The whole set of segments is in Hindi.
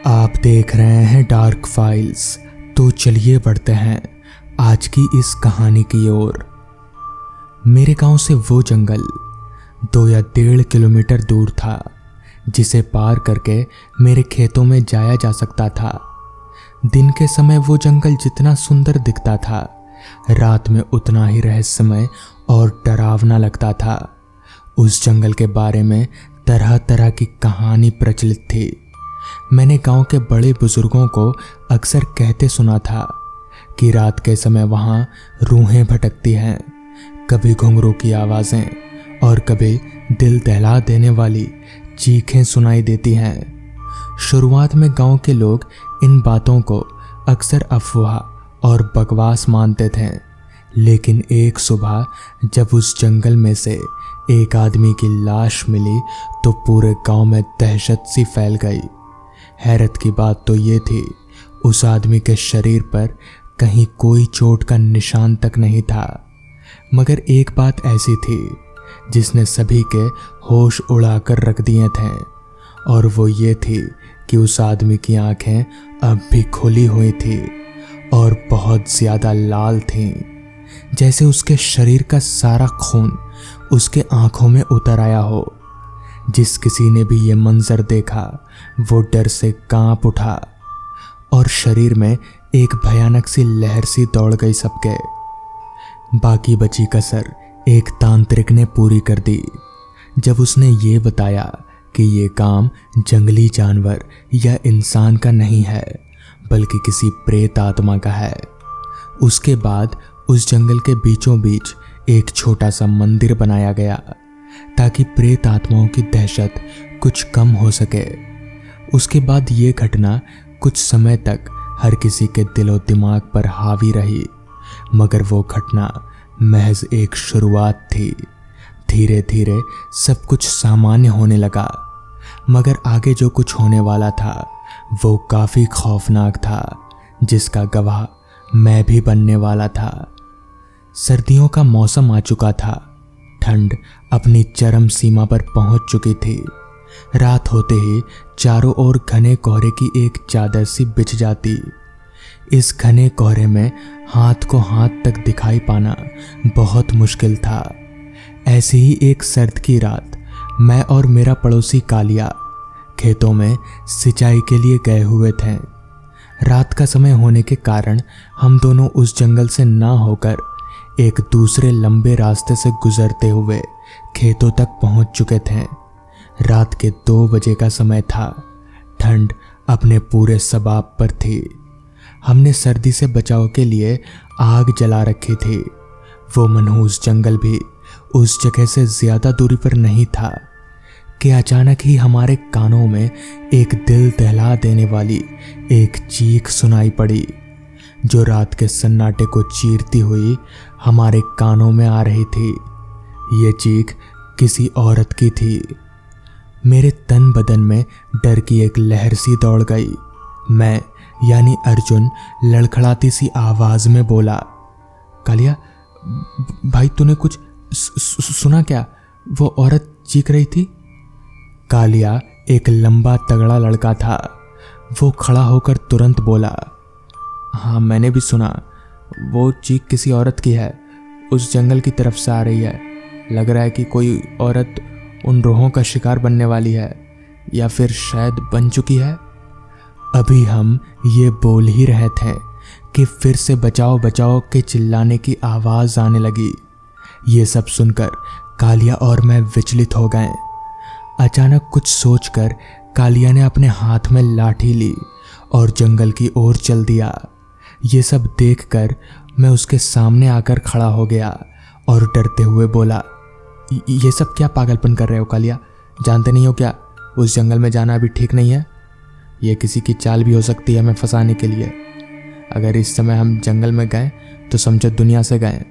आप देख रहे हैं डार्क फाइल्स। तो चलिए बढ़ते हैं आज की इस कहानी की ओर। मेरे गांव से वो जंगल 2 या 1.5 किलोमीटर दूर था, जिसे पार करके मेरे खेतों में जाया जा सकता था। दिन के समय वो जंगल जितना सुंदर दिखता था, रात में उतना ही रहस्यमय और डरावना लगता था। उस जंगल के बारे में तरह तरह की कहानी प्रचलित थी। मैंने गांव के बड़े बुजुर्गों को अक्सर कहते सुना था कि रात के समय वहां रूहें भटकती हैं, कभी घुंघरू की आवाज़ें और कभी दिल दहला देने वाली चीखें सुनाई देती हैं। शुरुआत में गांव के लोग इन बातों को अक्सर अफवाह और बकवास मानते थे, लेकिन एक सुबह जब उस जंगल में से एक आदमी की लाश मिली तो पूरे गांव में दहशत सी फैल गई। हैरत की बात तो ये थी, उस आदमी के शरीर पर कहीं कोई चोट का निशान तक नहीं था, मगर एक बात ऐसी थी जिसने सभी के होश उड़ाकर रख दिए थे, और वो ये थी कि उस आदमी की आंखें अब भी खुली हुई थी और बहुत ज़्यादा लाल थीं, जैसे उसके शरीर का सारा खून उसके आंखों में उतर आया हो। जिस किसी ने भी ये मंजर देखा वो डर से कांप उठा और शरीर में एक भयानक सी लहर सी दौड़ गई सबके। बाकी बची कसर एक तांत्रिक ने पूरी कर दी, जब उसने ये बताया कि ये काम जंगली जानवर या इंसान का नहीं है, बल्कि किसी प्रेत आत्मा का है। उसके बाद उस जंगल के बीचों बीच एक छोटा सा मंदिर बनाया गया ताकि प्रेत आत्माओं की दहशत कुछ कम हो सके। उसके बाद ये घटना कुछ समय तक हर किसी के दिलो दिमाग पर हावी रही, मगर वो घटना महज एक शुरुआत थी। धीरे धीरे सब कुछ सामान्य होने लगा, मगर आगे जो कुछ होने वाला था वो काफ़ी खौफनाक था, जिसका गवाह मैं भी बनने वाला था। सर्दियों का मौसम आ चुका था, ठंड अपनी चरम सीमा पर पहुंच चुकी थी। रात होते ही चारों ओर घने कोहरे की एक चादर सी बिछ जाती। इस घने कोहरे में हाथ को हाथ तक दिखाई पाना बहुत मुश्किल था। ऐसी ही एक सर्द की रात मैं और मेरा पड़ोसी कालिया खेतों में सिंचाई के लिए गए हुए थे। रात का समय होने के कारण हम दोनों उस जंगल से ना होकर एक दूसरे लंबे रास्ते से गुजरते हुए खेतों तक पहुंच चुके थे। रात के 2 बजे का समय था। ठंड अपने पूरे सबाब पर थी। हमने सर्दी से बचाव के लिए आग जला रखी थी। वो मनहूस जंगल भी उस जगह से ज़्यादा दूरी पर नहीं था कि अचानक ही हमारे कानों में एक दिल दहला देने वाली एक चीख सुनाई पड़ी, जो रात के सन्नाटे को चीरती हुई हमारे कानों में आ रही थी। ये चीख किसी औरत की थी। मेरे तन बदन में डर की एक लहर सी दौड़ गई। मैं यानी अर्जुन लड़खड़ाती सी आवाज में बोला, कालिया भाई, तूने कुछ सुना क्या? वो औरत चीख रही थी। कालिया एक लंबा तगड़ा लड़का था। वो खड़ा होकर तुरंत बोला, हाँ मैंने भी सुना। वो चीख किसी औरत की है, उस जंगल की तरफ से आ रही है। लग रहा है कि कोई औरत उन रूहों का शिकार बनने वाली है, या फिर शायद बन चुकी है। अभी हम ये बोल ही रहे थे कि फिर से बचाओ बचाओ के चिल्लाने की आवाज़ आने लगी। ये सब सुनकर कालिया और मैं विचलित हो गए। अचानक कुछ सोचकर कालिया ने अपने हाथ में लाठी ली और जंगल की ओर चल दिया। ये सब देखकर मैं उसके सामने आकर खड़ा हो गया और डरते हुए बोला, ये सब क्या पागलपन कर रहे हो कालिया? जानते नहीं हो क्या उस जंगल में जाना अभी ठीक नहीं है? ये किसी की चाल भी हो सकती है हमें फंसाने के लिए। अगर इस समय हम जंगल में गए तो समझो दुनिया से गए।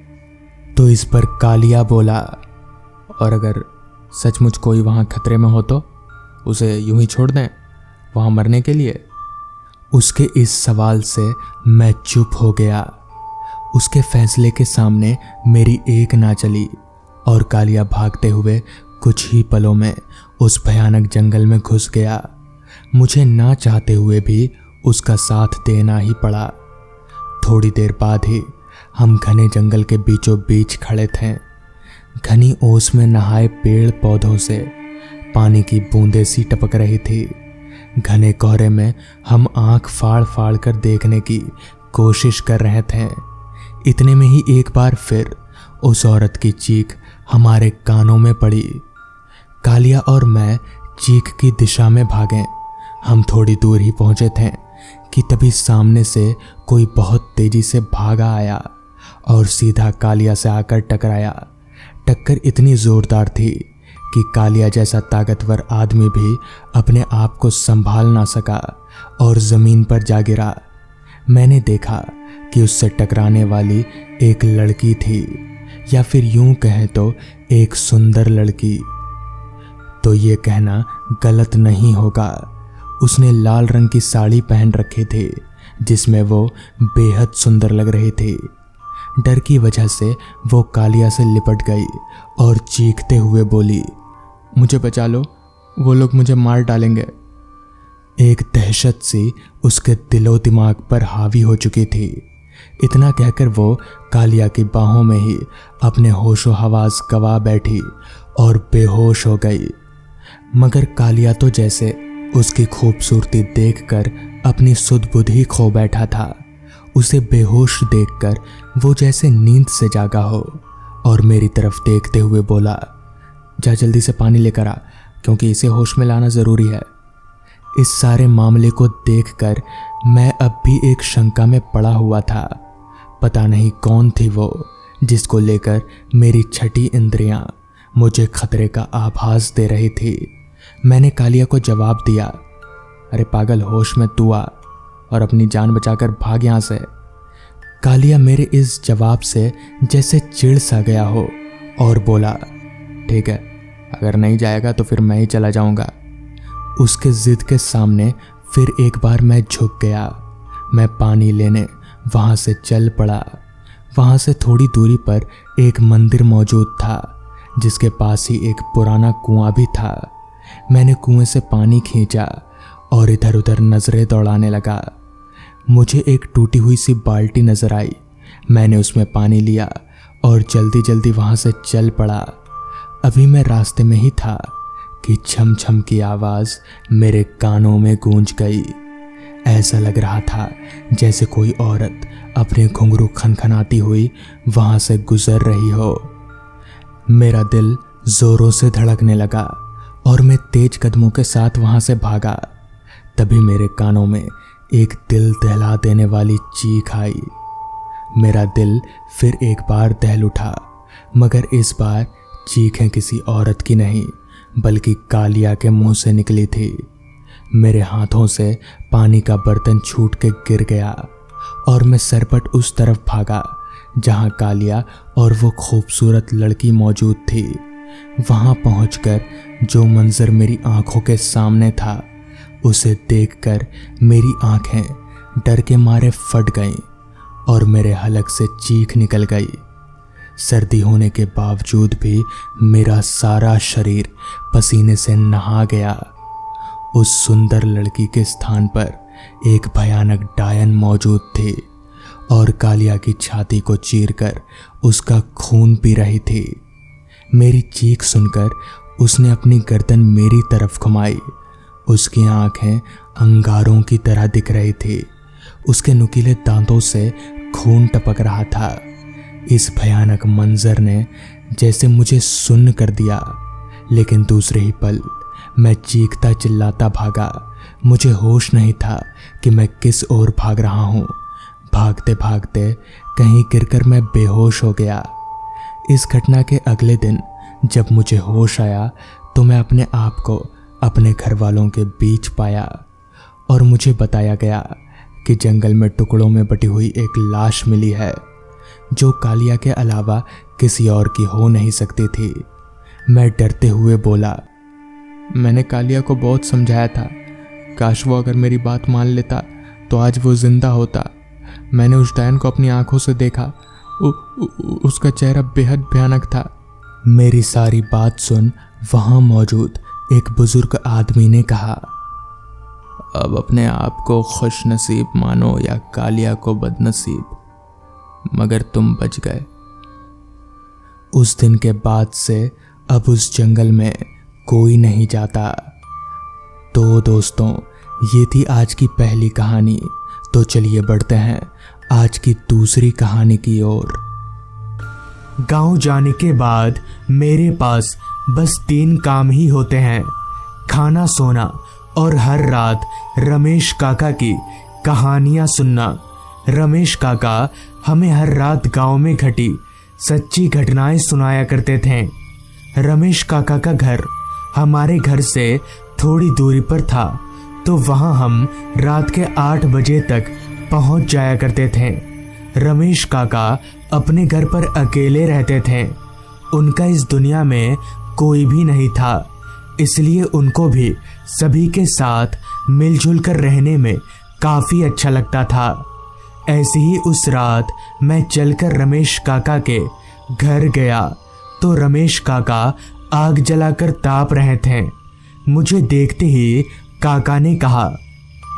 तो इस पर कालिया बोला, और अगर सचमुच कोई वहाँ खतरे में हो तो उसे यूं ही छोड़ दें वहाँ मरने के लिए? उसके इस सवाल से मैं चुप हो गया। उसके फैसले के सामने मेरी एक ना चली और कालिया भागते हुए कुछ ही पलों में उस भयानक जंगल में घुस गया। मुझे ना चाहते हुए भी उसका साथ देना ही पड़ा। थोड़ी देर बाद ही हम घने जंगल के बीचों बीच खड़े थे। घनी ओस में नहाए पेड़ पौधों से पानी की बूंदें सी टपक रही थी। घने कोहरे में हम आंख फाड़ फाड़ कर देखने की कोशिश कर रहे थे। इतने में ही एक बार फिर उस औरत की चीख हमारे कानों में पड़ी। कालिया और मैं चीख की दिशा में भागे। हम थोड़ी दूर ही पहुंचे थे कि तभी सामने से कोई बहुत तेजी से भागा आया और सीधा कालिया से आकर टकराया। टक्कर इतनी जोरदार थी कि कालिया जैसा ताकतवर आदमी भी अपने आप को संभाल ना सका और जमीन पर जा गिरा। मैंने देखा कि उससे टकराने वाली एक लड़की थी, या फिर यूं कहें तो एक सुंदर लड़की। तो ये कहना गलत नहीं होगा। उसने लाल रंग की साड़ी पहन रखी थी जिसमें वो बेहद सुंदर लग रही थी। डर की वजह से वो कालिया से लिपट गई और चीखते हुए बोली, मुझे बचा लो, वो लोग मुझे मार डालेंगे। एक दहशत सी उसके दिलो दिमाग पर हावी हो चुकी थी। इतना कहकर वो कालिया की बाहों में ही अपने होशो हवास गवा बैठी और बेहोश हो गई। मगर कालिया तो जैसे उसकी खूबसूरती देखकर अपनी सुध बुध ही खो बैठा था। उसे बेहोश देखकर वो जैसे नींद से जागा हो और मेरी तरफ देखते हुए बोला, जा जल्दी से पानी लेकर आ, क्योंकि इसे होश में लाना ज़रूरी है। इस सारे मामले को देखकर मैं अब भी एक शंका में पड़ा हुआ था। पता नहीं कौन थी वो जिसको लेकर मेरी छठी इंद्रियां मुझे खतरे का आभास दे रही थी। मैंने कालिया को जवाब दिया, अरे पागल, होश में तू आ और अपनी जान बचाकर भाग यहाँ से। कालिया मेरे इस जवाब से जैसे चिढ़ सा गया हो और बोला, ठीक है, अगर नहीं जाएगा तो फिर मैं ही चला जाऊंगा। उसके जिद के सामने फिर एक बार मैं झुक गया। मैं पानी लेने वहाँ से चल पड़ा। वहाँ से थोड़ी दूरी पर एक मंदिर मौजूद था जिसके पास ही एक पुराना कुआं भी था। मैंने कुएं से पानी खींचा और इधर उधर नजरें दौड़ाने लगा। मुझे एक टूटी हुई सी बाल्टी नजर आई। मैंने उसमें पानी लिया और जल्दी जल्दी वहाँ से चल पड़ा। अभी मैं रास्ते में ही था कि छम छम की आवाज़ मेरे कानों में गूंज गई। ऐसा लग रहा था जैसे कोई औरत अपने घुंघरू खनखनाती हुई वहाँ से गुजर रही हो। मेरा दिल जोरों से धड़कने लगा और मैं तेज कदमों के साथ वहाँ से भागा। तभी मेरे कानों में एक दिल दहला देने वाली चीख आई। मेरा दिल फिर एक बार दहल उठा, मगर इस बार चीखें किसी औरत की नहीं बल्कि कालिया के मुंह से निकली थी। मेरे हाथों से पानी का बर्तन छूट के गिर गया और मैं सरपट उस तरफ भागा जहां कालिया और वो खूबसूरत लड़की मौजूद थी। वहां पहुंचकर जो मंजर मेरी आंखों के सामने था उसे देखकर मेरी आंखें डर के मारे फट गईं और मेरे हलक से चीख निकल गई। सर्दी होने के बावजूद भी मेरा सारा शरीर पसीने से नहा गया। उस सुंदर लड़की के स्थान पर एक भयानक डायन मौजूद थी और कालिया की छाती को चीरकर उसका खून पी रही थी। मेरी चीख सुनकर उसने अपनी गर्दन मेरी तरफ घुमाई। उसकी आंखें अंगारों की तरह दिख रही थी। उसके नुकीले दांतों से खून टपक रहा था। इस भयानक मंजर ने जैसे मुझे सुन्न कर दिया, लेकिन दूसरे ही पल मैं चीखता चिल्लाता भागा। मुझे होश नहीं था कि मैं किस ओर भाग रहा हूँ। भागते भागते कहीं गिरकर मैं बेहोश हो गया। इस घटना के अगले दिन जब मुझे होश आया तो मैं अपने आप को अपने घर वालों के बीच पाया और मुझे बताया गया कि जंगल में टुकड़ों में बटी हुई एक लाश मिली है जो कालिया के अलावा किसी और की हो नहीं सकती थी। मैं डरते हुए बोला, मैंने कालिया को बहुत समझाया था, काश वो अगर मेरी बात मान लेता तो आज वो जिंदा होता। मैंने उस डायन को अपनी आंखों से देखा। उसका चेहरा बेहद भयानक था। मेरी सारी बात सुन वहां मौजूद एक बुजुर्ग आदमी ने कहा, अब अपने आप को खुशनसीब मानो या कालिया को बदनसीब, मगर तुम बच गए। उस दिन के बाद से अब उस जंगल में कोई नहीं जाता। तो दोस्तों, ये थी आज की पहली कहानी। तो चलिए बढ़ते हैं आज की दूसरी कहानी की ओर। गांव जाने के बाद मेरे पास बस 3 काम ही होते हैं, खाना, सोना और हर रात रमेश काका की कहानियां सुनना। रमेश काका हमें हर रात गांव में घटी सच्ची घटनाएं सुनाया करते थे। रमेश काका का घर हमारे घर से थोड़ी दूरी पर था, तो वहां हम रात के 8 बजे तक पहुंच जाया करते थे। रमेश काका अपने घर पर अकेले रहते थे। उनका इस दुनिया में कोई भी नहीं था, इसलिए उनको भी सभी के साथ मिलजुल कर रहने में काफी अच्छा लगता था। ऐसे ही उस रात मैं चलकर रमेश काका के घर गया तो रमेश काका आग जलाकर ताप रहे थे। मुझे देखते ही काका ने कहा,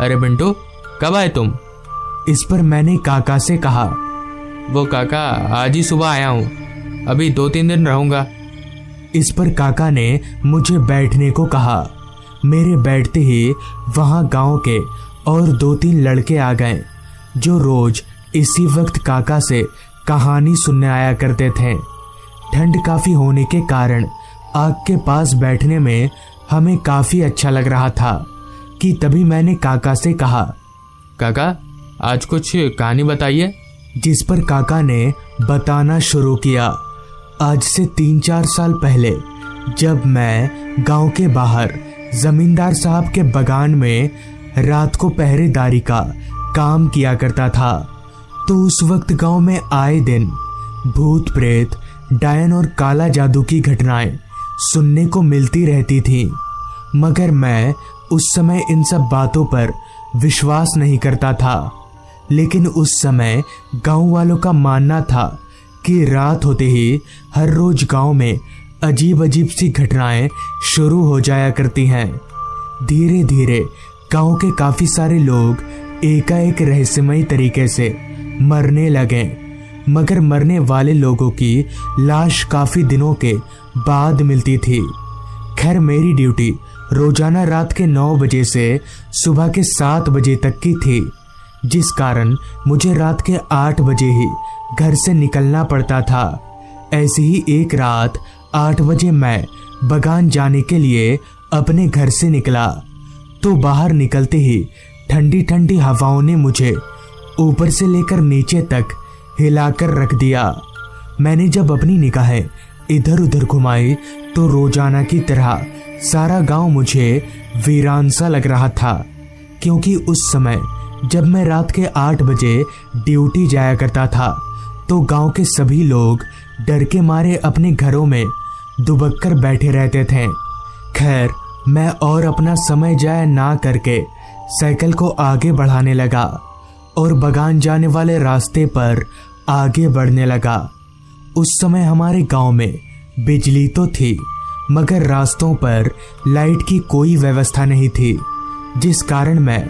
अरे बिंटू, कब आए तुम? इस पर मैंने काका से कहा, वो काका, आज ही सुबह आया हूँ, अभी 2-3 दिन रहूंगा। इस पर काका ने मुझे बैठने को कहा। मेरे बैठते ही वहां गांव के और 2-3 लड़के आ गए, जो रोज इसी वक्त काका से कहानी सुनने आया करते थे। ठंड काफी होने के कारण आग के पास बैठने में हमें काफी अच्छा लग रहा था कि तभी मैंने काका से कहा, काका, आज कुछ कहानी बताइए। जिस पर काका ने बताना शुरू किया। आज से 3-4 साल पहले जब मैं गांव के बाहर जमींदार साहब के बगान में रात को पहरेदारी का काम किया करता था, तो उस वक्त गांव में आए दिन भूत प्रेत, डायन और काला जादू की घटनाएं सुनने को मिलती रहती थी। मगर मैं उस समय इन सब बातों पर विश्वास नहीं करता था। लेकिन उस समय गांव वालों का मानना था कि रात होते ही हर रोज गांव में अजीब अजीब सी घटनाएं शुरू हो जाया करती हैं। धीरे धीरे गांव के काफी सारे लोग एकाएक रहस्यमयी तरीके से मरने लगे, मगर मरने वाले लोगों की लाश काफी दिनों के बाद मिलती थी। खैर, मेरी ड्यूटी रोजाना रात के 9 बजे से सुबह के 7 बजे तक की थी, जिस कारण मुझे रात के 8 बजे ही घर से निकलना पड़ता था। ऐसी ही एक रात 8 बजे मैं बगान जाने के लिए अपने घर से निकला, तो बाहर निकलते ही ठंडी ठंडी हवाओं ने मुझे ऊपर से लेकर नीचे तक हिलाकर रख दिया। मैंने जब अपनी निगाहें इधर उधर घुमाई तो रोजाना की तरह सारा गांव मुझे वीरान सा लग रहा था, क्योंकि उस समय जब मैं रात के 8 बजे ड्यूटी जाया करता था तो गांव के सभी लोग डर के मारे अपने घरों में दुबक कर बैठे रहते थे। खैर, मैं और अपना समय जाया ना करके साइकिल को आगे बढ़ाने लगा और बगान जाने वाले रास्ते पर आगे बढ़ने लगा। उस समय हमारे गांव में बिजली तो थी, मगर रास्तों पर लाइट की कोई व्यवस्था नहीं थी, जिस कारण मैं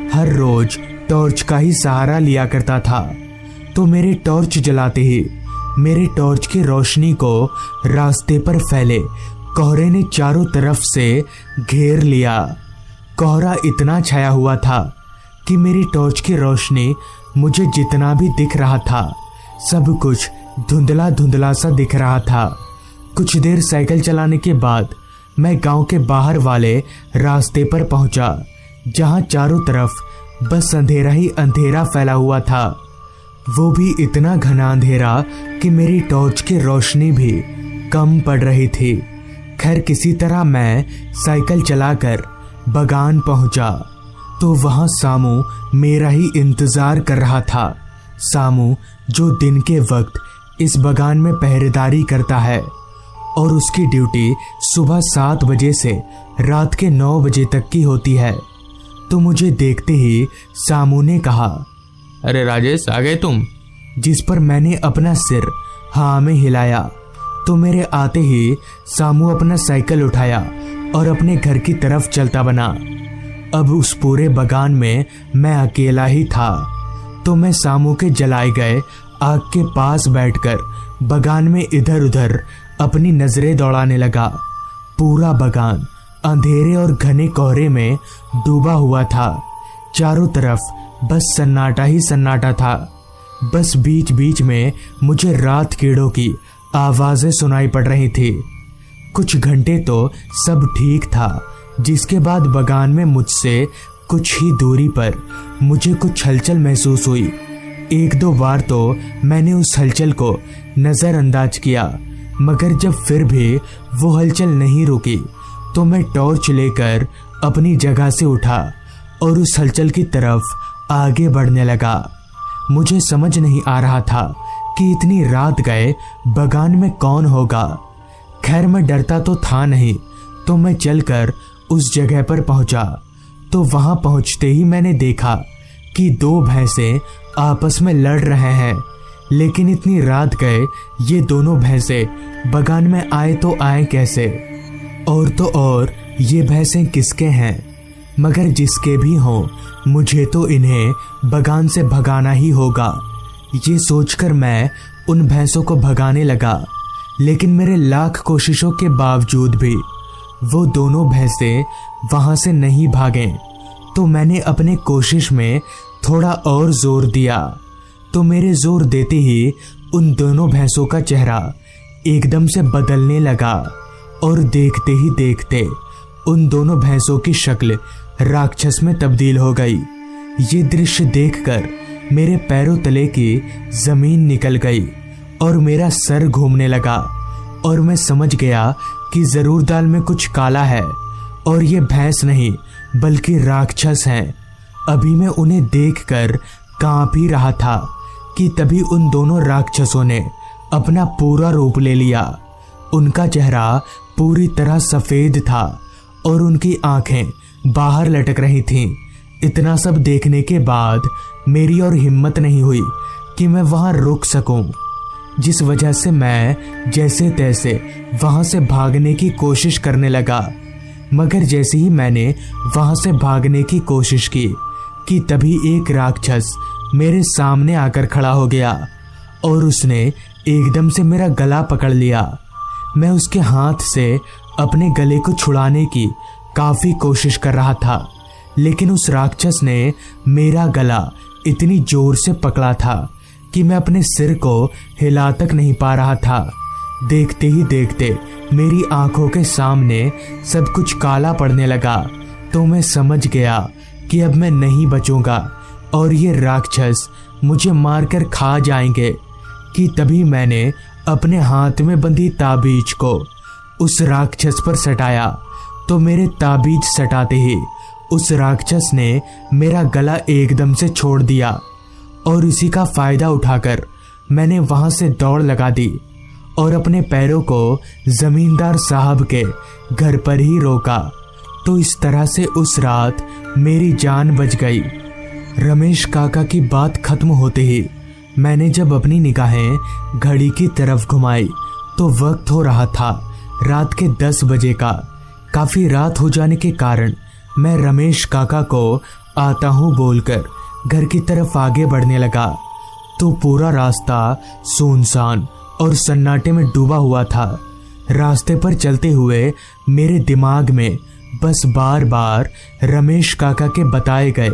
हर रोज टॉर्च का ही सहारा लिया करता था। तो मेरे टॉर्च जलाते ही मेरे टॉर्च की रोशनी को रास्ते पर फैले कोहरे ने चारों तरफ से घेर लिया। कोहरा इतना छाया हुआ था कि मेरी टॉर्च की रोशनी मुझे जितना भी दिख रहा था, सब कुछ धुंधला धुंधला सा दिख रहा था। कुछ देर साइकिल चलाने के बाद मैं गांव के बाहर वाले रास्ते पर पहुंचा, जहां चारों तरफ बस अंधेरा ही अंधेरा फैला हुआ था, वो भी इतना घना अंधेरा कि मेरी टॉर्च की रोशनी भी कम पड़ रही थी। खैर, किसी तरह मैं साइकिल चलाकर बगान पहुंचा तो वहां सामू मेरा ही इंतजार कर रहा था। सामू जो दिन के वक्त इस बगान में पहरेदारी करता है और उसकी ड्यूटी सुबह 7 बजे से रात के 9 बजे तक की होती है। तो मुझे देखते ही सामू ने कहा, अरे राजेश, आ गए तुम? जिस पर मैंने अपना सिर हाँ में हिलाया तो मेरे आते ही सामू अपना साइकिल उठाया और अपने घर की तरफ चलता बना। अब उस पूरे बगान में मैं अकेला ही था। तो मैं सामू के जलाए गए आग के पास बैठकर बगान में इधर उधर अपनी नजरें दौड़ाने लगा। पूरा बगान अंधेरे और घने कोहरे में डूबा हुआ था। चारों तरफ बस सन्नाटा ही सन्नाटा था। बस बीच बीच में मुझे रात कीड़ों की आवाजें सुनाई पड़ रही थी। कुछ घंटे तो सब ठीक था, जिसके बाद बगान में मुझसे कुछ ही दूरी पर मुझे कुछ हलचल महसूस हुई। एक दो बार तो मैंने उस हलचल को नज़रअंदाज किया, मगर जब फिर भी वो हलचल नहीं रुकी तो मैं टॉर्च लेकर अपनी जगह से उठा और उस हलचल की तरफ आगे बढ़ने लगा। मुझे समझ नहीं आ रहा था कि इतनी रात गए बगान में कौन होगा। खैर मैं डरता तो था नहीं, तो मैं चलकर उस जगह पर पहुंचा। तो वहां पहुंचते ही मैंने देखा कि दो भैंसे आपस में लड़ रहे हैं। लेकिन इतनी रात गए ये दोनों भैंसे बगान में आए तो आए कैसे? और तो और ये भैंसे किसके हैं? मगर जिसके भी हों, मुझे तो इन्हें बगान से भगाना ही होगा। ये सोचकर मैं उन भैंसों को भगाने लगा, लेकिन मेरे लाख कोशिशों के बावजूद भी वो दोनों भैंसे वहां से नहीं भागे। तो मैंने अपने कोशिश में थोड़ा और जोर दिया, तो मेरे जोर देते ही उन दोनों भैंसों का चेहरा एकदम से बदलने लगा और देखते ही देखते उन दोनों भैंसों की शक्ल राक्षस में तब्दील हो गई। ये दृश्य देखकर मेरे पैरों तले की जमीन निकल गई और मेरा सर घूमने लगा और मैं समझ गया कि जरूर दाल में कुछ काला है और ये भैंस नहीं बल्कि राक्षस हैं। अभी मैं उन्हें देखकर कांप ही रहा था कि तभी उन दोनों राक्षसों ने अपना पूरा रूप ले लिया। उनका चेहरा पूरी तरह सफेद था और उनकी आंखें बाहर लटक रही थीं। इतना सब देखने के बाद मेरी और हिम्मत नहीं हुई कि मैं वहां रुक सकूं, जिस वजह से मैं जैसे तैसे वहां से भागने की कोशिश करने लगा। मगर जैसे ही मैंने वहां से भागने की कोशिश की कि तभी एक राक्षस मेरे सामने आकर खड़ा हो गया और उसने एकदम से मेरा गला पकड़ लिया। मैं उसके हाथ से अपने गले को छुड़ाने की काफी कोशिश कर रहा था, लेकिन उस राक्षस ने मेरा गला इतनी जोर से पकड़ा था कि मैं अपने सिर को हिला तक नहीं पा रहा था। देखते ही देखते मेरी आंखों के सामने सब कुछ काला पड़ने लगा। तो मैं समझ गया कि अब मैं नहीं बचूंगा और ये राक्षस मुझे मारकर खा जाएंगे। कि तभी मैंने अपने हाथ में बंधी ताबीज को उस राक्षस पर सटाया। तो मेरे ताबीज सटाते ही उस राक्षस ने मेरा गला एकदम से छोड़ दिया और इसी का फायदा उठाकर मैंने वहां से दौड़ लगा दी और अपने पैरों को जमींदार साहब के घर पर ही रोका। तो इस तरह से उस रात मेरी जान बच गई। रमेश काका की बात खत्म होते ही मैंने जब अपनी निगाहें घड़ी की तरफ घुमाई तो वक्त हो रहा था रात के 10 बजे का। काफी रात हो जाने के कारण मैं रमेश काका को आता हूँ बोलकर घर की तरफ आगे बढ़ने लगा। तो पूरा रास्ता सुनसान और सन्नाटे में डूबा हुआ था। रास्ते पर चलते हुए मेरे दिमाग में बस बार बार रमेश काका के बताए गए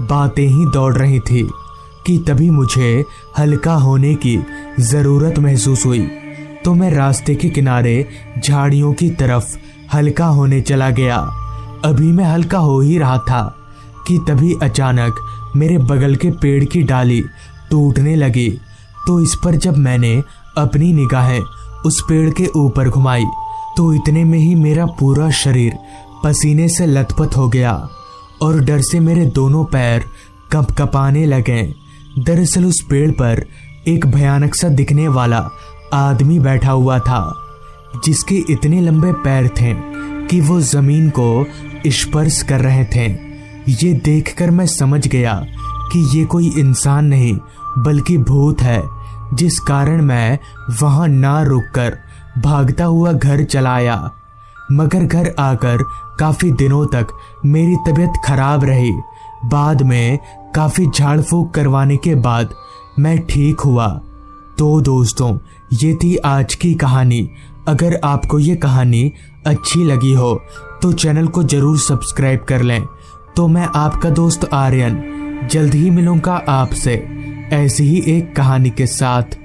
बातें ही दौड़ रही थी कि तभी मुझे हल्का होने की ज़रूरत महसूस हुई। तो मैं रास्ते के किनारे झाड़ियों की तरफ हल्का होने चला गया। अभी मैं हल्का हो ही रहा था कि तभी अचानक मेरे बगल के पेड़ की डाली टूटने लगी। तो इस पर जब मैंने अपनी निगाहें उस पेड़ के ऊपर घुमाई तो इतने में ही मेरा पूरा शरीर पसीने से लथपथ हो गया और डर से मेरे दोनों पैर कंपकपाने लगे। दरअसल उस पेड़ पर एक भयानक सा दिखने वाला आदमी बैठा हुआ था, जिसके इतने लंबे पैर थे कि वो जमीन को स्पर्श कर रहे थे। ये देखकर मैं समझ गया कि ये कोई इंसान नहीं बल्कि भूत है, जिस कारण मैं वहां ना रुककर भागता हुआ घर चला आया। मगर घर आकर काफी दिनों तक मेरी तबीयत खराब रही। बाद में काफी झाड़ फूक करवाने के बाद मैं ठीक हुआ। तो दोस्तों, ये थी आज की कहानी। अगर आपको ये कहानी अच्छी लगी हो तो चैनल को जरूर सब्सक्राइब कर लें। तो मैं आपका दोस्त आर्यन जल्द ही मिलूंगा आपसे ऐसी ही एक कहानी के साथ।